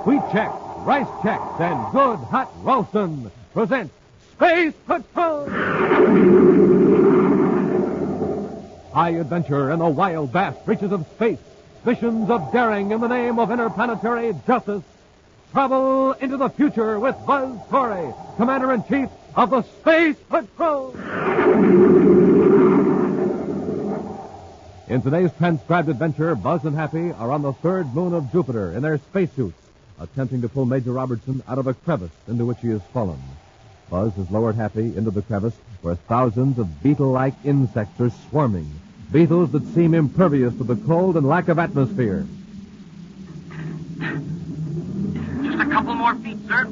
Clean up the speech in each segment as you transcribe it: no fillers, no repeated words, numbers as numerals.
Wheat Chex, Rice Chex, and Good Hot Ralston present Space Patrol! High adventure in the wild, vast reaches of space. Missions of daring in the name of interplanetary justice. Travel into the future with Buzz Corey, Commander-in-Chief of the Space Patrol. In today's transcribed adventure, Buzz and Happy are on the third moon of Jupiter in their spacesuits, attempting to pull Major Robertson out of a crevice into which he has fallen. Buzz has lowered Happy into the crevice where thousands of beetle-like insects are swarming. Beetles that seem impervious to the cold and lack of atmosphere. Just a couple more feet, sir.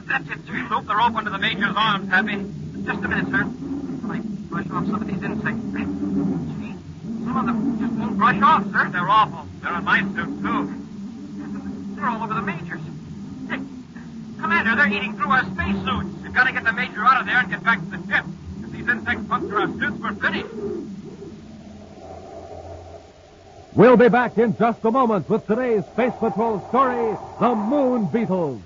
That's it, sir. Loop the rope under the Major's arms, Happy. Just a minute, sir. While I brush off some of these insects. Gee, some of them just won't brush off, sir. They're awful. They're on my suit, too. They're all over the Major's. Hey, Commander, they're eating through our spacesuits. We've got to get the Major out of there and get back to the ship. If these insects puncture our suits, we're finished. We'll be back in just a moment with today's Space Patrol story, The Moon Beetles.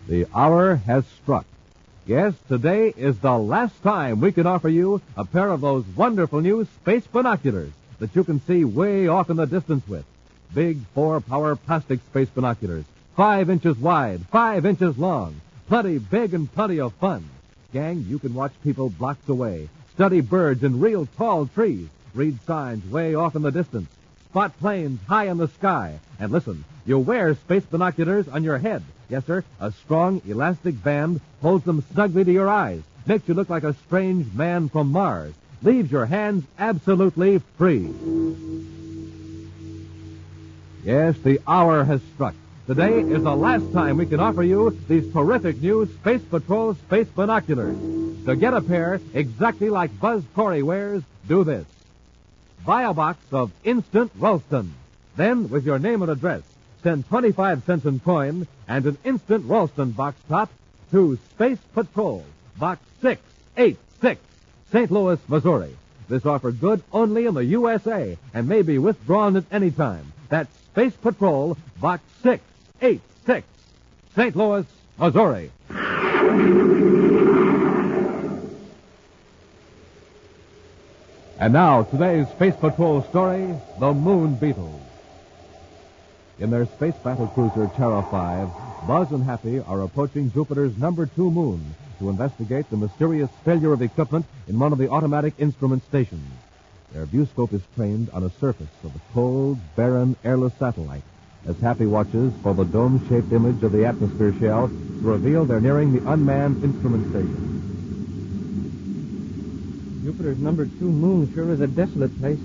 The hour has struck. Yes, today is the last time we can offer you a pair of those wonderful new space binoculars that you can see way off in the distance with. Big 4-power plastic space binoculars. 5 inches wide, 5 inches long. Plenty big and plenty of fun. Gang, you can watch people blocks away, study birds in real tall trees, read signs way off in the distance, spot planes high in the sky, and listen, you wear space binoculars on your head. Yes, sir, a strong elastic band holds them snugly to your eyes, makes you look like a strange man from Mars, leaves your hands absolutely free. Yes, the hour has struck. Today is the last time we can offer you these terrific new Space Patrol space binoculars. To get a pair exactly like Buzz Corey wears, do this. Buy a box of Instant Ralston. Then, with your name and address, send 25 cents in coin and an Instant Ralston box top to Space Patrol, Box 686, St. Louis, Missouri. This offer good only in the USA and may be withdrawn at any time. That's Space Patrol, Box 686, St. Louis, Missouri. And now, today's Space Patrol story, The Moon Beetles. In their space battle cruiser, Terra 5, Buzz and Happy are approaching Jupiter's number 2 moon to investigate the mysterious failure of equipment in one of the automatic instrument stations. Their viewscope is trained on a surface of a cold, barren, airless satellite as Happy watches for the dome-shaped image of the atmosphere shell to reveal they're nearing the unmanned instrument station. Jupiter's number 2 moon sure is a desolate place.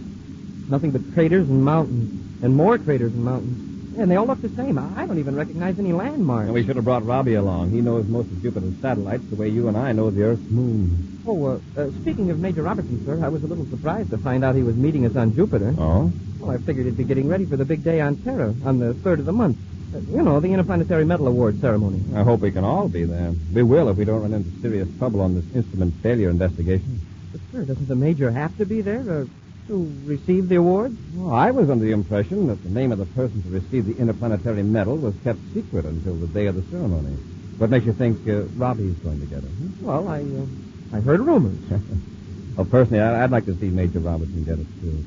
Nothing but craters and mountains, and more craters and mountains. And they all look the same. I don't even recognize any landmarks. And we should have brought Robbie along. He knows most of Jupiter's satellites the way you and I know the Earth's moon. Oh, speaking of Major Robertson, sir, I was a little surprised to find out he was meeting us on Jupiter. Oh? Well, I figured he'd be getting ready for the big day on Terra on the 3rd of the month. The Interplanetary Medal Award ceremony. I hope we can all be there. We will if we don't run into serious trouble on this instrument failure investigation. But, sir, doesn't the Major have to be there to receive the award? Well, I was under the impression that the name of the person to receive the Interplanetary Medal was kept secret until the day of the ceremony. What makes you think Robbie's going to get it? Well, I heard rumors. Well, personally, I'd like to see Major Robertson get it, too.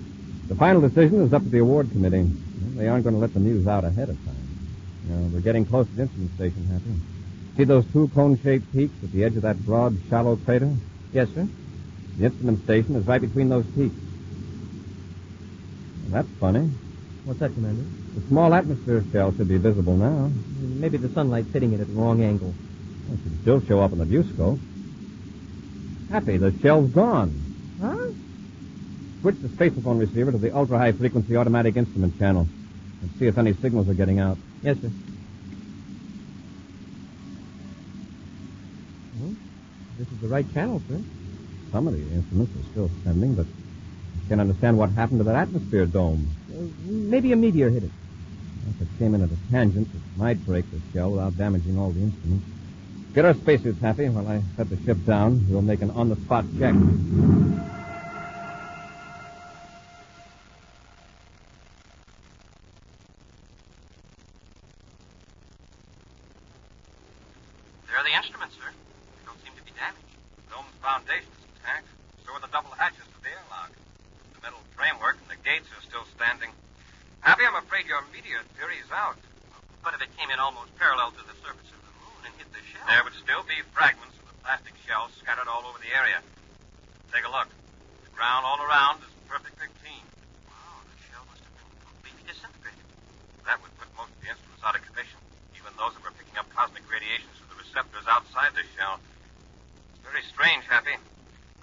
The final decision is up to the award committee. Well, they aren't going to let the news out ahead of time. We're getting close to the instrument station, Happy. See those 2 cone-shaped peaks at the edge of that broad, shallow crater? Yes, sir. The instrument station is right between those peaks. Well, that's funny. What's that, Commander? The small atmosphere shell should be visible now. Maybe the sunlight's hitting it at the wrong angle. It should still show up on the viewscope. Happy, the shell's gone. Huh? Switch the spacephone receiver to the ultra-high frequency automatic instrument channel and see if any signals are getting out. Yes, sir. Well, this is the right channel, sir. Some of the instruments are still sending, but I can't understand what happened to that atmosphere dome. Maybe a meteor hit it. If it came in at a tangent, it might break the shell without damaging all the instruments. Get our spacesuits, Happy. While I set the ship down, we'll make an on-the-spot check. There are the instruments, sir. They don't seem to be damaged. The dome's foundation is intact. So are the double hatches to the airlock. The metal framework and the gates are still standing. Happy, I'm afraid your meteor theory is out. But if it came in almost parallel to the surface of the moon and hit the shell... There would still be fragments of the plastic shell scattered all over the area. Take a look. The ground all around is perfectly clean. Wow, the shell must have been completely disintegrated. That would put most of the instruments out of commission, even those that were picking up cosmic radiations through the receptors outside the shell. It's very strange, Happy.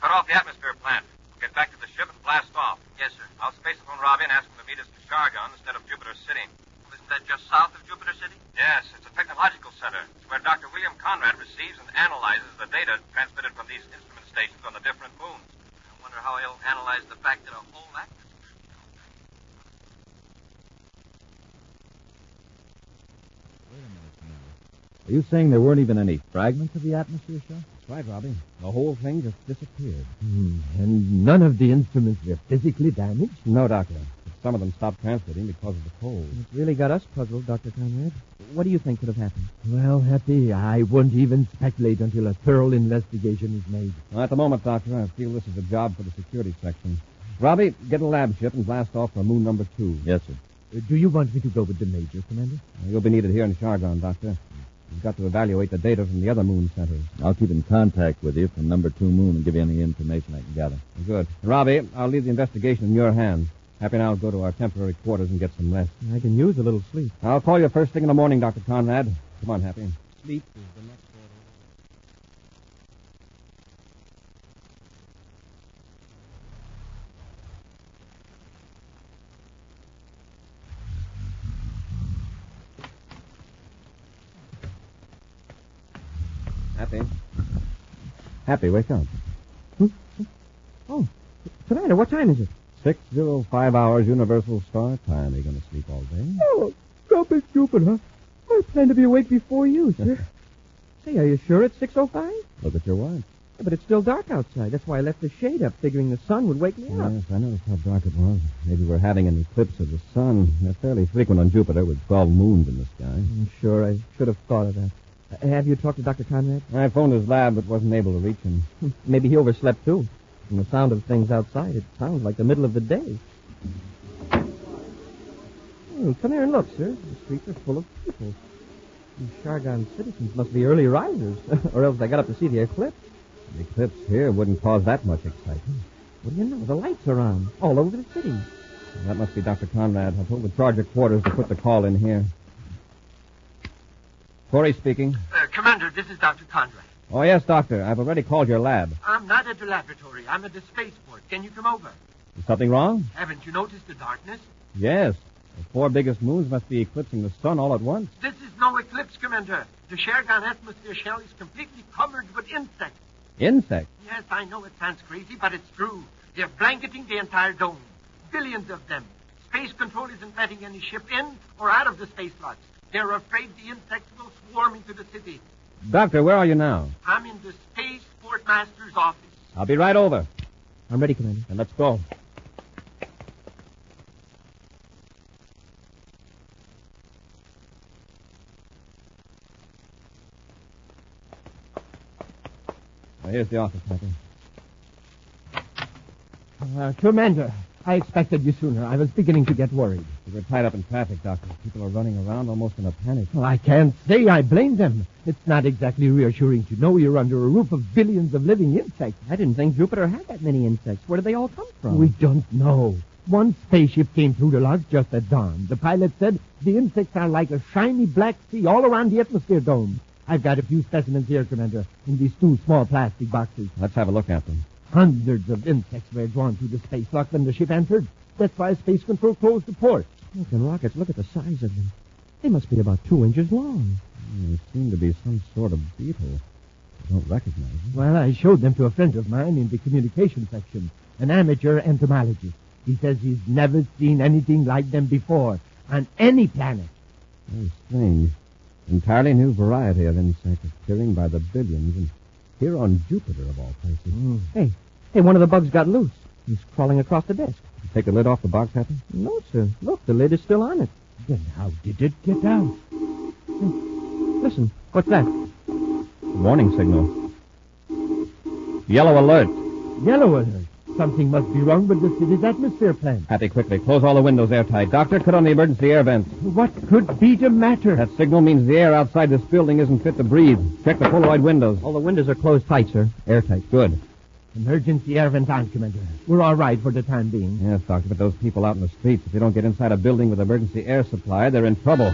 Cut off the atmosphere plant. We'll get back to the ship and blast off. Yes, sir. I'll spacephone Robbie and ask him to meet us to Chargon instead of Jupiter City. Well, isn't that just south of Jupiter City? Yes, it's a technological center. It's where Dr. William Conrad receives and analyzes the data transmitted from these instrument stations on the different moons. I wonder how he'll analyze the fact that a whole atmosphere... Are you saying there weren't even any fragments of the atmosphere shell? That's right, Robbie. The whole thing just disappeared. And none of the instruments were physically damaged? No, Doctor. Some of them stopped transmitting because of the cold. It's really got us puzzled, Dr. Conrad. What do you think could have happened? Well, Happy, I won't even speculate until a thorough investigation is made. Well, at the moment, Doctor, I feel this is a job for the security section. Robbie, get a lab ship and blast off for moon number 2. Yes, sir. Do you want me to go with the Major, Commander? You'll be needed here in Chargon, Doctor. You've got to evaluate the data from the other moon centers. I'll keep in contact with you from number 2 moon and give you any information I can gather. Good. Robbie, I'll leave the investigation in your hands. Happy and I'll go to our temporary quarters and get some rest. I can use a little sleep. I'll call you first thing in the morning, Dr. Conrad. Come on, Happy. Sleep is the next Happy. Happy, wake up. Oh, Commander, what time is it? 6:05 hours Universal Star Time. Are you going to sleep all day? Oh, don't be stupid, huh? I plan to be awake before you, sir. Say, are you sure it's 6:05? Look at your watch. Yeah, but it's still dark outside. That's why I left the shade up, figuring the sun would wake me up. Yes, I noticed how dark it was. Maybe we're having an eclipse of the sun. They're fairly frequent on Jupiter with 12 moons in the sky. I'm sure I should have thought of that. Have you talked to Dr. Conrad? I phoned his lab, but wasn't able to reach him. Maybe he overslept, too. From the sound of things outside, it sounds like the middle of the day. Come here and look, sir. The streets are full of people. These Chargon citizens must be early risers, or else they got up to see the eclipse. The eclipse here wouldn't cause that much excitement. What do you know? The lights are on, all over the city. Well, that must be Dr. Conrad. I told the charge of quarters to put the call in here. Corey speaking. Commander, this is Dr. Conrad. Oh, yes, Doctor. I've already called your lab. I'm not at the laboratory. I'm at the spaceport. Can you come over? Is something wrong? Haven't you noticed the darkness? Yes. The 4 biggest moons must be eclipsing the sun all at once. This is no eclipse, Commander. The Chargon atmosphere shell is completely covered with insects. Insects? Yes, I know it sounds crazy, but it's true. They're blanketing the entire dome. Billions of them. Space Control isn't letting any ship in or out of the space lots. They're afraid the insects will swarm into the city. Doctor, where are you now? I'm in the Spaceport Master's office. I'll be right over. I'm ready, Commander. Then let's go. Well, here's the office, Captain. Commander, I expected you sooner. I was beginning to get worried. We were tied up in traffic, Doctor. People are running around almost in a panic. Well, I can't say I blame them. It's not exactly reassuring to know you're under a roof of billions of living insects. I didn't think Jupiter had that many insects. Where did they all come from? We don't know. One spaceship came through the logs just at dawn. The pilot said the insects are like a shiny black sea all around the atmosphere dome. I've got a few specimens here, Commander, in these 2 small plastic boxes. Let's have a look at them. Hundreds of insects were drawn through the space lock when the ship entered. That's why Space Control closed the port. Look, and rockets, look at the size of them. They must be about 2 inches long. They seem to be some sort of beetle. I don't recognize them. Well, I showed them to a friend of mine in the communication section, an amateur entomologist. He says he's never seen anything like them before on any planet. Very strange. Entirely new variety of insects appearing by the billions, and here on Jupiter, of all places. Hey, one of the bugs got loose. He's crawling across the desk. Take the lid off the box, Happy? No, sir. Look, the lid is still on it. Then how did it get out? Listen, what's that? Warning signal. Yellow alert. Yellow alert. Something must be wrong with the city's atmosphere plant. Happy, quickly. Close all the windows airtight. Doctor, cut on the emergency air vents. What could be the matter? That signal means the air outside this building isn't fit to breathe. Check the Polaroid windows. All the windows are closed tight, sir. Airtight. Good. Emergency air vent on, Commander. We're all right for the time being. Yes, Doctor, but those people out in the streets, if they don't get inside a building with emergency air supply, they're in trouble.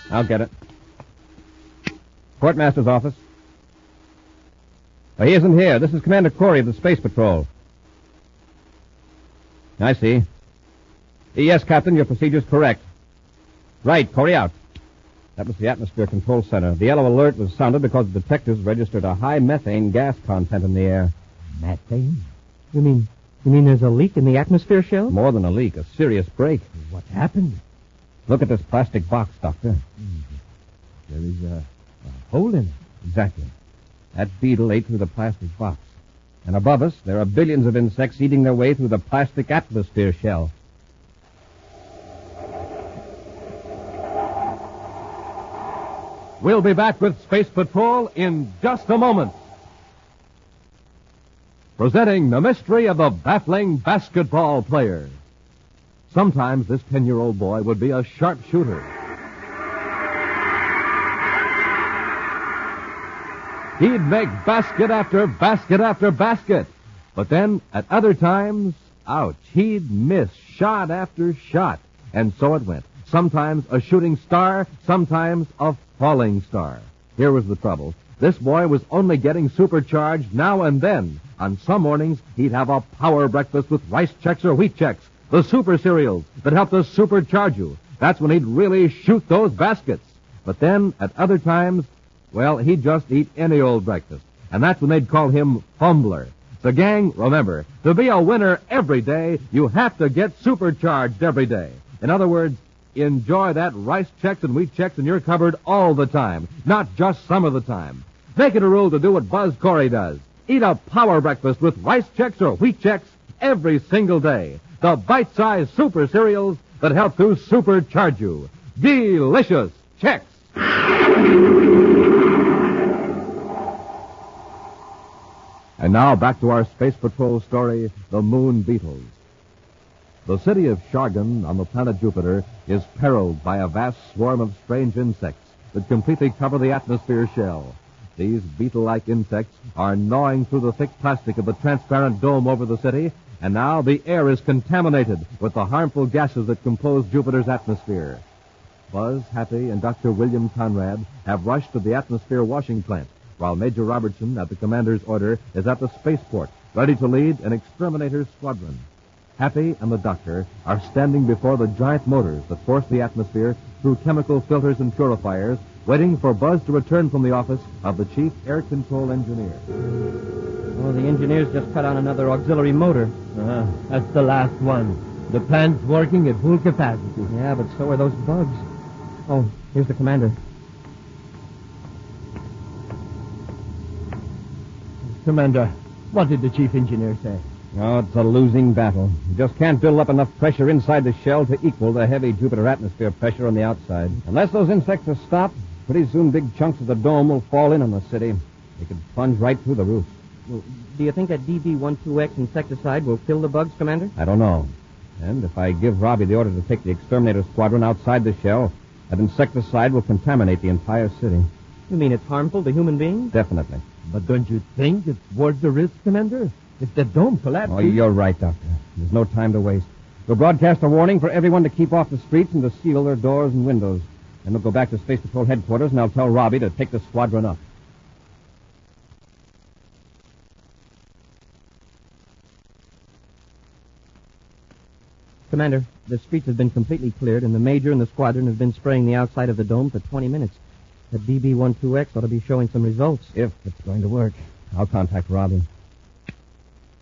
I'll get it. Quartermaster's office. He isn't here. This is Commander Corey of the Space Patrol. I see. Yes, Captain, your procedure's correct. Right, Corey out. That was the Atmosphere Control Center. The yellow alert was sounded because the detectives registered a high methane gas content in the air. Methane? You mean there's a leak in the atmosphere shell? More than a leak, a serious break. What happened? Look at this plastic box, Doctor. There is a hole in it. Exactly. That beetle ate through the plastic box. And above us, there are billions of insects eating their way through the plastic atmosphere shell. We'll be back with Space Patrol in just a moment. Presenting the mystery of the baffling basketball player. Sometimes this 10-year-old boy would be a sharpshooter. He'd make basket after basket after basket. But then, at other times, ouch, he'd miss shot after shot. And so it went. Sometimes a shooting star, sometimes a falling star. Here was the trouble. This boy was only getting supercharged now and then. On some mornings, he'd have a power breakfast with rice checks or wheat checks, the super cereals that help to supercharge you. That's when he'd really shoot those baskets. But then, at other times, well, he'd just eat any old breakfast. And that's when they'd call him Fumbler. So, gang, remember, to be a winner every day, you have to get supercharged every day. In other words, enjoy that rice checks and wheat checks in your cupboard all the time, not just some of the time. Make it a rule to do what Buzz Corey does. Eat a power breakfast with rice checks or wheat checks every single day. The bite-sized super cereals that help to supercharge you. Delicious checks. And now back to our Space Patrol story, The Moon Beetles. The city of Shargan on the planet Jupiter is perilled by a vast swarm of strange insects that completely cover the atmosphere shell. These beetle-like insects are gnawing through the thick plastic of the transparent dome over the city, and now the air is contaminated with the harmful gases that compose Jupiter's atmosphere. Buzz, Happy, and Dr. William Conrad have rushed to the atmosphere washing plant, while Major Robertson, at the commander's order, is at the spaceport, ready to lead an exterminator's squadron. Happy and the doctor are standing before the giant motors that force the atmosphere through chemical filters and purifiers, waiting for Buzz to return from the office of the chief air control engineer. Oh, the engineers just cut on another auxiliary motor. That's the last one. The plant's working at full capacity. Yeah, but so are those bugs. Oh, here's the commander. Commander, what did the chief engineer say? Oh, it's a losing battle. You just can't build up enough pressure inside the shell to equal the heavy Jupiter atmosphere pressure on the outside. Unless those insects are stopped, pretty soon big chunks of the dome will fall in on the city. They could plunge right through the roof. Well, do you think that DB12X insecticide will kill the bugs, Commander? I don't know. And if I give Robbie the order to take the exterminator squadron outside the shell, that insecticide will contaminate the entire city. You mean it's harmful to human beings? Definitely. But don't you think it's worth the risk, Commander? If the dome collapses... Oh, you're right, Doctor. There's no time to waste. We'll broadcast a warning for everyone to keep off the streets and to seal their doors and windows. Then we'll go back to Space Patrol headquarters, and I'll tell Robbie to take the squadron up. Commander, the streets have been completely cleared, and the Major and the squadron have been spraying the outside of the dome for 20 minutes. The DB12X ought to be showing some results. If it's going to work. I'll contact Robbie.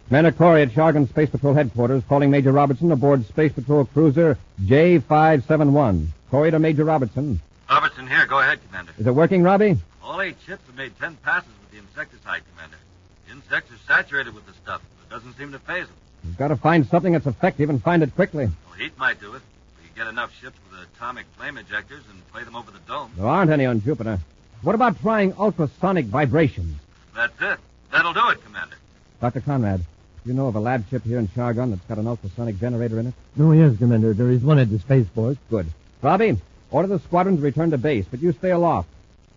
Commander Corey at Shargan Space Patrol headquarters calling Major Robertson aboard Space Patrol cruiser J571. Corey to Major Robertson. Robertson, Robertson here. Go ahead, Commander. Is it working, Robbie? All 8 ships have made 10 passes with the insecticide, Commander. The insects are saturated with the stuff. It doesn't seem to phase them. You've got to find something that's effective and find it quickly. Well, heat might do it. We can get enough ships with atomic flame ejectors and play them over the dome. There aren't any on Jupiter. What about trying ultrasonic vibrations? That's it. That'll do it, Commander. Dr. Conrad, you know of a lab ship here in Chargon that's got an ultrasonic generator in it? Oh, yes, Commander. There is one at the spaceport. Good. Robbie, order the squadron to return to base, but you stay aloft.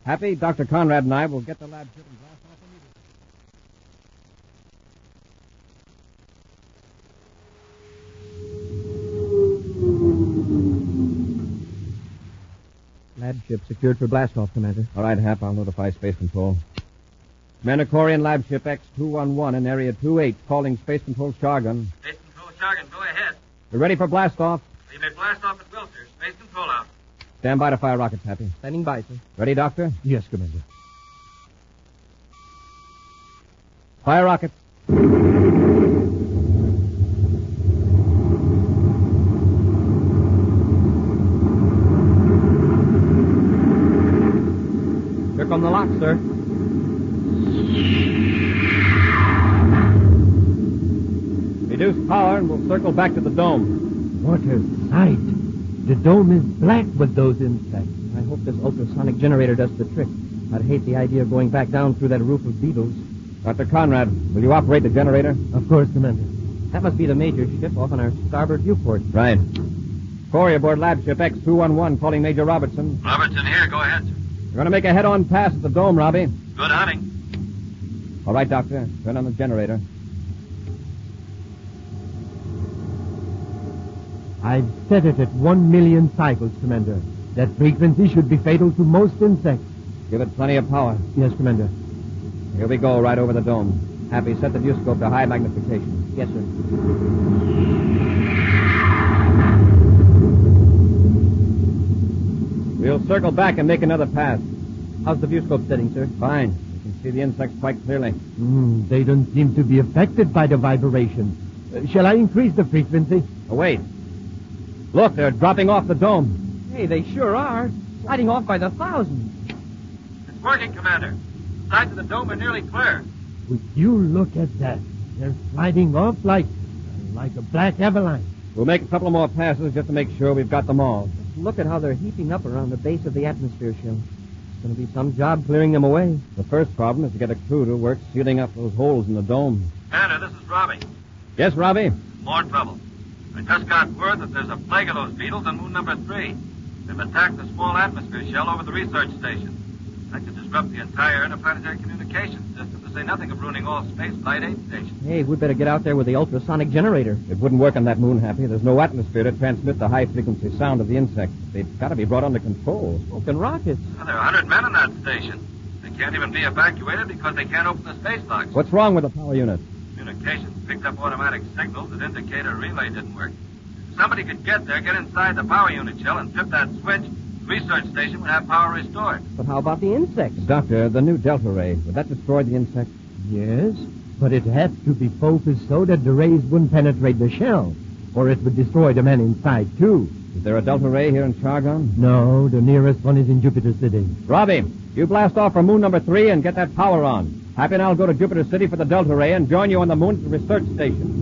Happy, Dr. Conrad and I will get the lab ship and blast off immediately. Lab ship secured for blastoff, Commander. All right, Hap, I'll notify Space Control. Commander Corey and lab ship X-211 in Area 28, calling Space Control Chargon. Space Control Jargon, go ahead. We're ready for blastoff. You may blast off at will, sir. Space Control out. Stand by to fire rockets, Happy. Standing by, sir. Ready, Doctor? Yes, Commander. Fire rockets. Here come the locks, sir. Reduce power and we'll circle back to the dome. What a sight. The dome is black with those insects. I hope this ultrasonic generator does the trick. I'd hate the idea of going back down through that roof of beetles. Dr. Conrad, will you operate the generator? Of course, Commander. That must be the major ship off on our starboard viewport. Right. Corey aboard lab ship X-211, calling Major Robertson. Robertson here. Go ahead, sir. We're going to make a head-on pass at the dome, Robbie. Good hunting. All right, Doctor. Turn on the generator. I've set it at 1 million cycles, Commander. That frequency should be fatal to most insects. Give it plenty of power. Yes, Commander. Here we go, right over the dome. Happy, set the viewscope to high magnification. Yes, sir. We'll circle back and make another pass. How's the viewscope setting, sir? Fine. You can see the insects quite clearly. They don't seem to be affected by the vibration. Shall I increase the frequency? Oh, wait. Look, they're dropping off the dome. Hey, they sure are. Sliding off by the thousands. It's working, Commander. The sides of the dome are nearly clear. Would you look at that? They're sliding off like a black avalanche. We'll make a couple more passes just to make sure we've got them all. Look at how they're heaping up around the base of the atmosphere shell. It's going to be some job clearing them away. The first problem is to get a crew to work sealing up those holes in the dome. Commander, this is Robbie. Yes, Robbie? More trouble. I just got word that there's a plague of those beetles on moon number 3. They've attacked the small atmosphere shell over the research station. That could disrupt the entire interplanetary communications system, to say nothing of ruining all space flight aid stations. Hey, we'd better get out there with the ultrasonic generator. It wouldn't work on that moon, Happy. There's no atmosphere to transmit the high-frequency sound of the insects. They've got to be brought under control. Smoking rockets. Well, there are 100 men in that station. They can't even be evacuated because they can't open the space locks. What's wrong with the power unit? Communications picked up automatic signals that indicate a relay didn't work. If somebody could get there, get inside the power unit shell, and flip that switch, the research station would have power restored. But how about the insects? Doctor, the new delta ray, would that destroy the insects? Yes, but it has to be focused so that the rays wouldn't penetrate the shell, or it would destroy the men inside, too. Is there a delta ray here in Chargon? No, the nearest one is in Jupiter City. Robbie, you blast off for moon number 3 and get that power on. Happy and I'll go to Jupiter City for the delta ray and join you on the moon at the research station.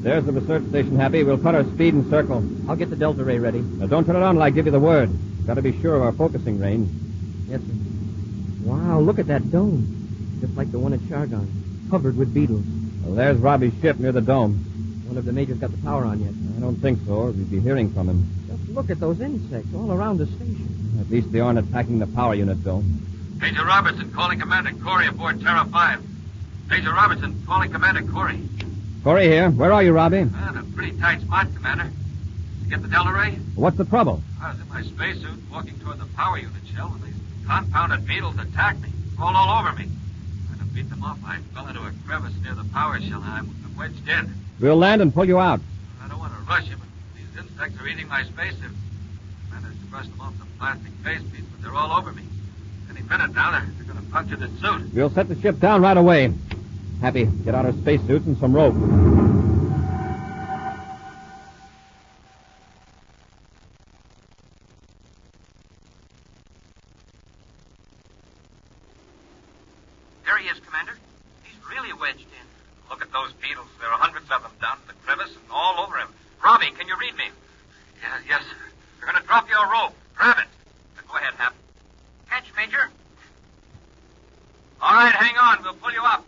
There's the research station, Happy. We'll cut our speed and circle. I'll get the delta ray ready. Now, don't turn it on till I give you the word. Got to be sure of our focusing range. Yes, sir. Wow, look at that dome. Just like the one at Chargon. Covered with beetles. Well, there's Robbie's ship near the dome. One of the majors got the power on yet. I don't think so, or we'd be hearing from him. Just look at those insects all around the station. At least they aren't attacking the power unit dome. Major Robertson calling Commander Corey aboard Terra 5. Major Robertson calling Commander Corey. Corey here. Where are you, Robbie? In a pretty tight spot, Commander. Did you get the delta ray? What's the trouble? I was in my spacesuit walking toward the power unit shell when these confounded beetles attacked me. Crawled all over me. Trying to beat them off, I fell into a crevice near the power shell and I'm wedged in. We'll land and pull you out. I don't want to rush you, but these insects are eating my spacesuit. I managed to brush them off the plastic face piece, but they're all over me. Any minute now, they're going to puncture the suit. We'll set the ship down right away. Happy, get out our spacesuits and some rope. There he is, Commander. He's really wedged in. Look at those beetles. There are hundreds of them down in the crevice and all over him. Robbie, can you read me? Yes, sir. They're going to drop you a rope. Grab it. Go ahead, Hap. Catch, Major. All right, hang on. We'll pull you up.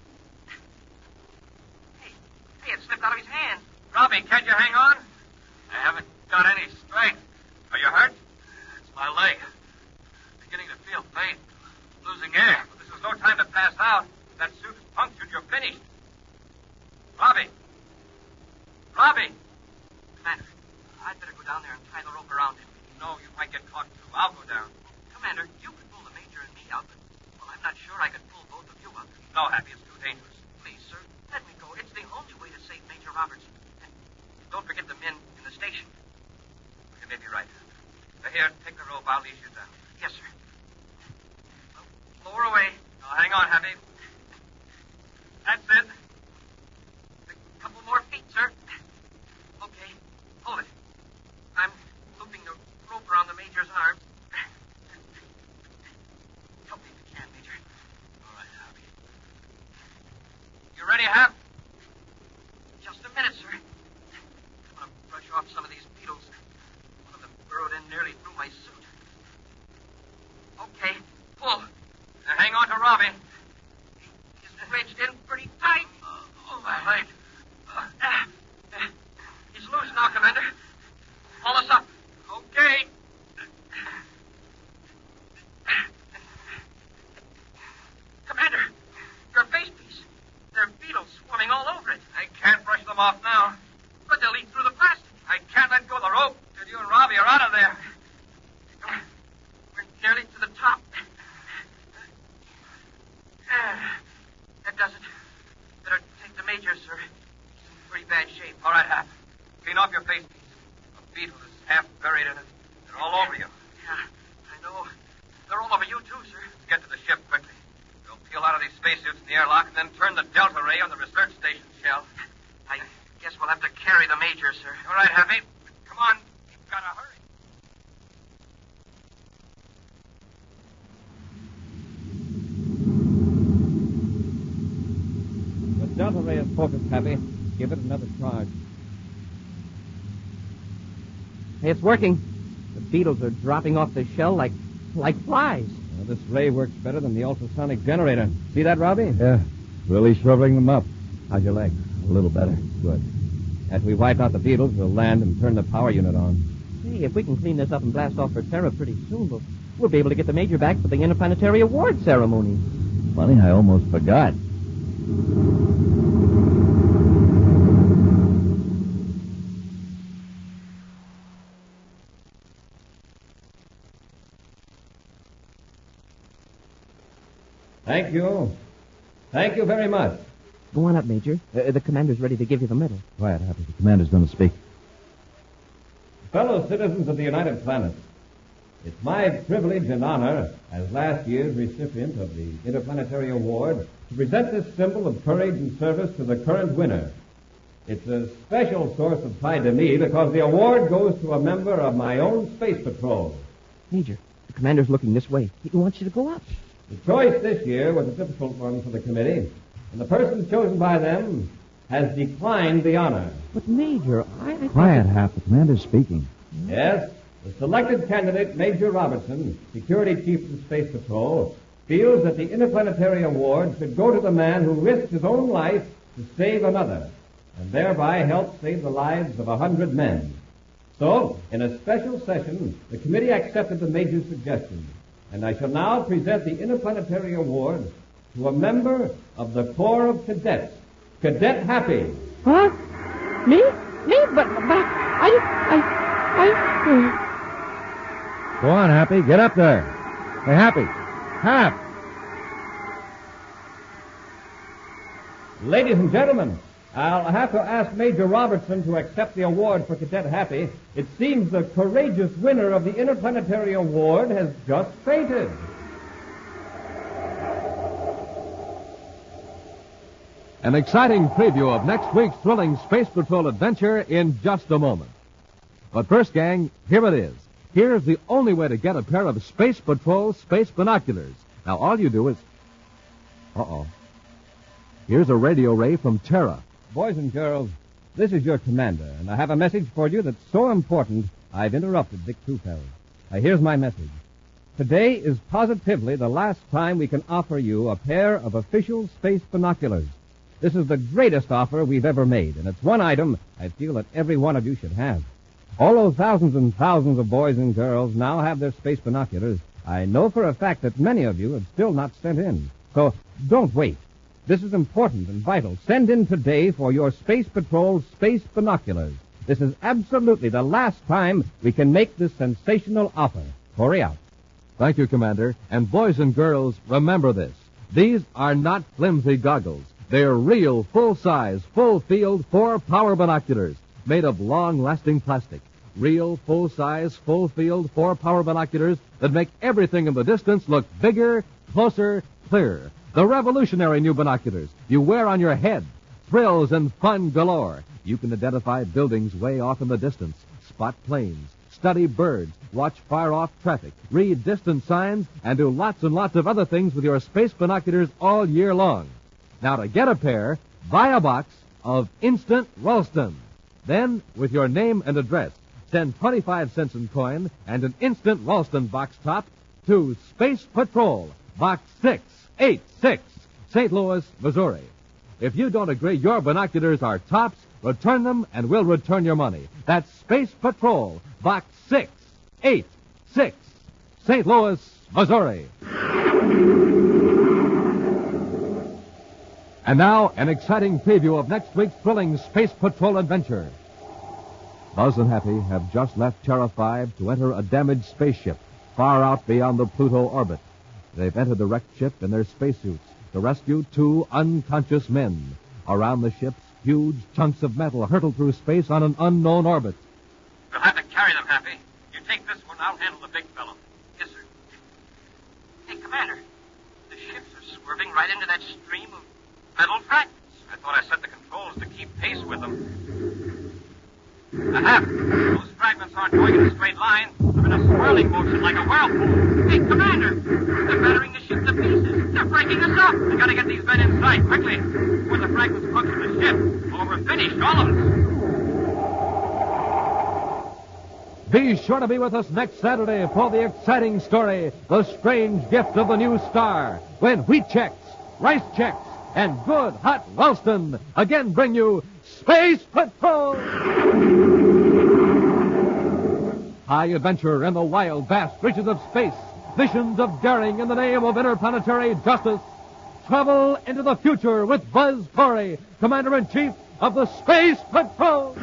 Hey, it slipped out of his hand. Robbie, can't you hang on? I haven't got any strength. Are you hurt? It's my leg. I'm beginning to feel faint. Losing air. But this is no time to pass out. If that suit is punctured, you're finished. Robbie. Robbie. Commander, I'd better go down there and tie the rope around him. No, you might get caught, too. I'll go down. Commander, you could pull the Major and me out, but, well, I'm not sure I could pull both of you out. No, Happy, it's too dangerous. Please, sir, let me go. It's the only way to save Major Robertson. And don't forget the men in the station. You may be right. Here, take the rope. I'll lead you down. Yes, sir. Well, lower away. Now, hang on, Happy. That's it. A couple more feet, sir. Okay, hold it. I'm looping the rope around the Major's arm. Help me if you can, Major. All right, Happy. You ready, Hap? Just a minute, sir. I'm going to brush off some of these beetles. One of them burrowed in nearly through my suit. Okay, pull. Now, hang on to Robbie. He's wedged in pretty tight. Oh, my leg. He's loose now, Commander. Haul us up. Okay. Commander, your face piece. There are beetles swarming all over it. I can't brush them off now. But they'll eat through the plastic. I can't let go of the rope till you and Robbie are out of there. We're nearly to the top. That does it. Better take the Major, sir. He's in pretty bad shape. All right, Hap. Clean off your face piece. A beetle is half buried in it. They're all over you. Yeah, I know. They're all over you, too, sir. Get to the ship quickly. We'll peel out of these spacesuits in the airlock and then turn the delta ray on the research station shell. I guess we'll have to carry the Major, sir. All right, Happy. Come on. You've got to hurry. The delta ray is focused, Happy. Give it another charge. Hey, it's working. The beetles are dropping off the shell like flies. Well, this ray works better than the ultrasonic generator. See that, Robbie? Yeah, really shriveling them up. How's your leg? A little better. Good. As we wipe out the beetles, we'll land and turn the power unit on. Hey, if we can clean this up and blast off for Terra pretty soon, we'll be able to get the Major back for the Interplanetary Award ceremony. Funny, I almost forgot. Thank you. Thank you very much. Go on up, Major. The commander's ready to give you the medal. Quiet, Happy. The commander's going to speak. Fellow citizens of the United Planets, it's my privilege and honor as last year's recipient of the Interplanetary Award to present this symbol of courage and service to the current winner. It's a special source of pride to me because the award goes to a member of my own space patrol. Major, the commander's looking this way. He wants you to go up. The choice this year was a difficult one for the committee, and the person chosen by them has declined the honor. But, Major, I Quiet, Hap. The commander's speaking. Yes, the selected candidate, Major Robertson, Security Chief of the Space Patrol, feels that the Interplanetary Award should go to the man who risked his own life to save another, and thereby help save the lives of 100 men. So, in a special session, the committee accepted the Major's suggestion, and I shall now present the Interplanetary Award to a member of the Corps of Cadets, Cadet Happy. Huh? Me? But I... Go on, Happy. Get up there. Hey, Happy. Hap. Ladies and gentlemen, I'll have to ask Major Robertson to accept the award for Cadet Happy. It seems the courageous winner of the Interplanetary Award has just fainted. An exciting preview of next week's thrilling Space Patrol adventure in just a moment. But first, gang, here it is. Here's the only way to get a pair of Space Patrol space binoculars. Now, all you do is... Here's a radio ray from Terra. Boys and girls, this is your commander, and I have a message for you that's so important, I've interrupted Dick Tufeld. Here's my message. Today is positively the last time we can offer you a pair of official space binoculars. This is the greatest offer we've ever made, and it's one item I feel that every one of you should have. Although thousands and thousands of boys and girls now have their space binoculars, I know for a fact that many of you have still not sent in. So don't wait. This is important and vital. Send in today for your Space Patrol space binoculars. This is absolutely the last time we can make this sensational offer. Hurry out. Thank you, Commander. And boys and girls, remember this. These are not flimsy goggles. They're real, full-size, full-field, 4-power binoculars made of long-lasting plastic. Real, full-size, full-field, 4-power binoculars that make everything in the distance look bigger, closer, clearer. The revolutionary new binoculars you wear on your head. Thrills and fun galore. You can identify buildings way off in the distance, spot planes, study birds, watch far-off traffic, read distant signs, and do lots and lots of other things with your space binoculars all year long. Now, to get a pair, buy a box of Instant Ralston. Then, with your name and address, send 25 cents in coin and an Instant Ralston box top to Space Patrol, Box 686, St. Louis, Missouri. If you don't agree your binoculars are tops, return them and we'll return your money. That's Space Patrol, Box 686, St. Louis, Missouri. And now, an exciting preview of next week's thrilling Space Patrol adventure. Buzz and Happy have just left Terra 5 to enter a damaged spaceship far out beyond the Pluto orbit. They've entered the wrecked ship in their spacesuits to rescue 2 unconscious men. Around the ship, huge chunks of metal hurtle through space on an unknown orbit. We'll have to carry them, Happy. You take this one, I'll handle the big fellow. Yes, sir. Hey, Commander, the ships are swerving right into that stream of metal fragments. I thought I set the controls to keep pace with them. Hap, those fragments aren't going in a straight line. They're in a swirling motion like a whirlpool. Hey, Commander, they're battering the ship to pieces. They're breaking us up. We gotta get these men inside, quickly. Before the fragments puncture the ship, or we're finished, all of us. Be sure to be with us next Saturday for the exciting story, The Strange Gift of the New Star, when Wheat Chex, Rice Chex, and Good Hot Ralston again bring you Space Patrol! High adventure in the wild, vast reaches of space. Visions of daring in the name of interplanetary justice. Travel into the future with Buzz Corey, Commander-in-Chief of the Space Patrol!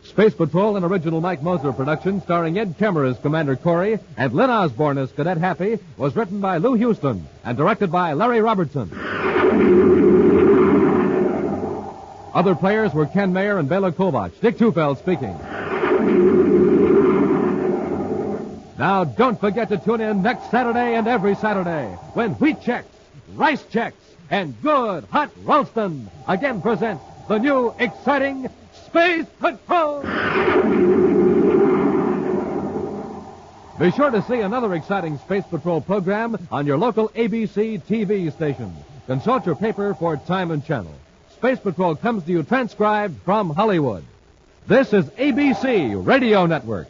Space Patrol, an original Mike Moser production starring Ed Kemmer as Commander Corey and Lynn Osborne as Cadet Happy, was written by Lou Houston and directed by Larry Robertson. Other players were Ken Mayer and Bela Kovach. Dick Tufeld speaking. Now, don't forget to tune in next Saturday and every Saturday when Wheat Chex, Rice Chex, and Good Hot Ralston again present the new exciting Space Patrol! Be sure to see another exciting Space Patrol program on your local ABC TV station. Consult your paper for time and channel. Space Patrol comes to you transcribed from Hollywood. This is ABC Radio Network.